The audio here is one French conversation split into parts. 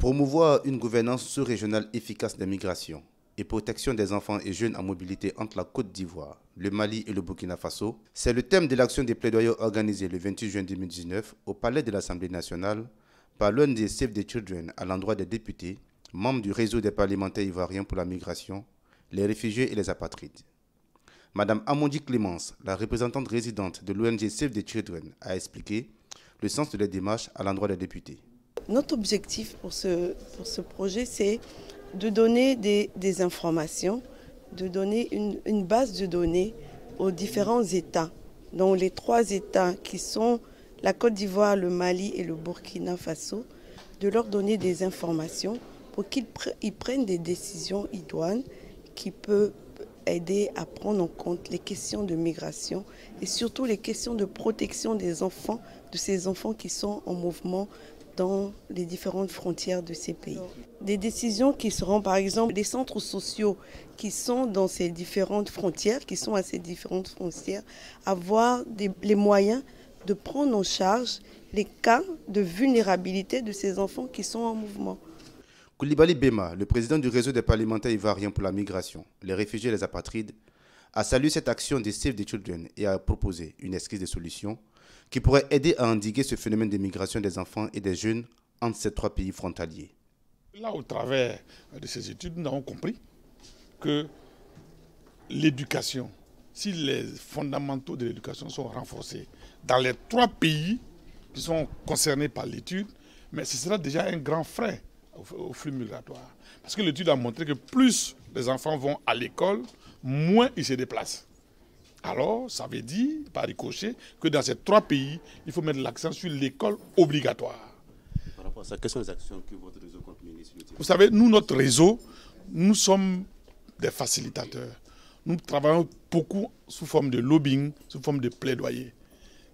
Promouvoir une gouvernance sous-régionale efficace des migrations et protection des enfants et jeunes en mobilité entre la Côte d'Ivoire, le Mali et le Burkina Faso, c'est le thème de l'action des plaidoyers organisée le 28 juin 2019 au Palais de l'Assemblée nationale par l'ONG Save the Children à l'endroit des députés, membres du réseau des parlementaires ivoiriens pour la migration, les réfugiés et les apatrides. Madame Amondi Clémence, la représentante résidente de l'ONG Save the Children, a expliqué le sens de la démarche à l'endroit des députés. Notre objectif pour ce projet, c'est de donner des informations, de donner une base de données aux différents États, dont les 3 États qui sont la Côte d'Ivoire, le Mali et le Burkina Faso, de leur donner des informations pour qu'ils prennent des décisions idoines qui peuvent aider à prendre en compte les questions de migration et surtout les questions de protection des enfants, de ces enfants qui sont en mouvement dans les différentes frontières de ces pays. Des décisions qui seront par exemple des centres sociaux qui sont dans ces différentes frontières, qui sont à ces différentes frontières, avoir les moyens de prendre en charge les cas de vulnérabilité de ces enfants qui sont en mouvement. Koulibaly Bema, le président du réseau des parlementaires ivoiriens pour la migration, les réfugiés et les apatrides, a salué cette action des Save the Children et a proposé une esquisse de solutions qui pourrait aider à endiguer ce phénomène de migration des enfants et des jeunes entre ces 3 pays frontaliers. Là, au travers de ces études, nous avons compris que l'éducation, si les fondamentaux de l'éducation sont renforcés dans les 3 pays qui sont concernés par l'étude, mais ce sera déjà un grand frein au flux migratoire. Parce que l'étude a montré que plus les enfants vont à l'école, moins ils se déplacent. Alors, ça veut dire, par ricochet, que dans ces 3 pays, il faut mettre l'accent sur l'école obligatoire. Par rapport à ça, quelles sont les actions que votre réseau compte mener sur le terrain? Vous savez, nous, notre réseau, nous sommes des facilitateurs. Nous travaillons beaucoup sous forme de lobbying, sous forme de plaidoyer.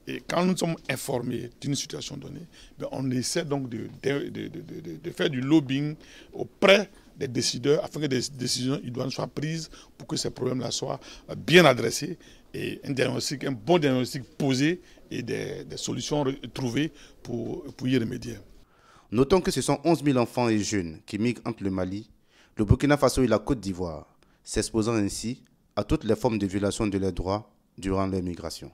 Et quand nous sommes informés d'une situation donnée, on essaie donc de faire du lobbying auprès des décideurs afin que des décisions idoines soient prises pour que ces problèmes-là soient bien adressés et un bon diagnostic posé et des solutions trouvées pour y remédier. Notons que ce sont 11 000 enfants et jeunes qui migrent entre le Mali, le Burkina Faso et la Côte d'Ivoire, s'exposant ainsi à toutes les formes de violation de leurs droits durant leur migration.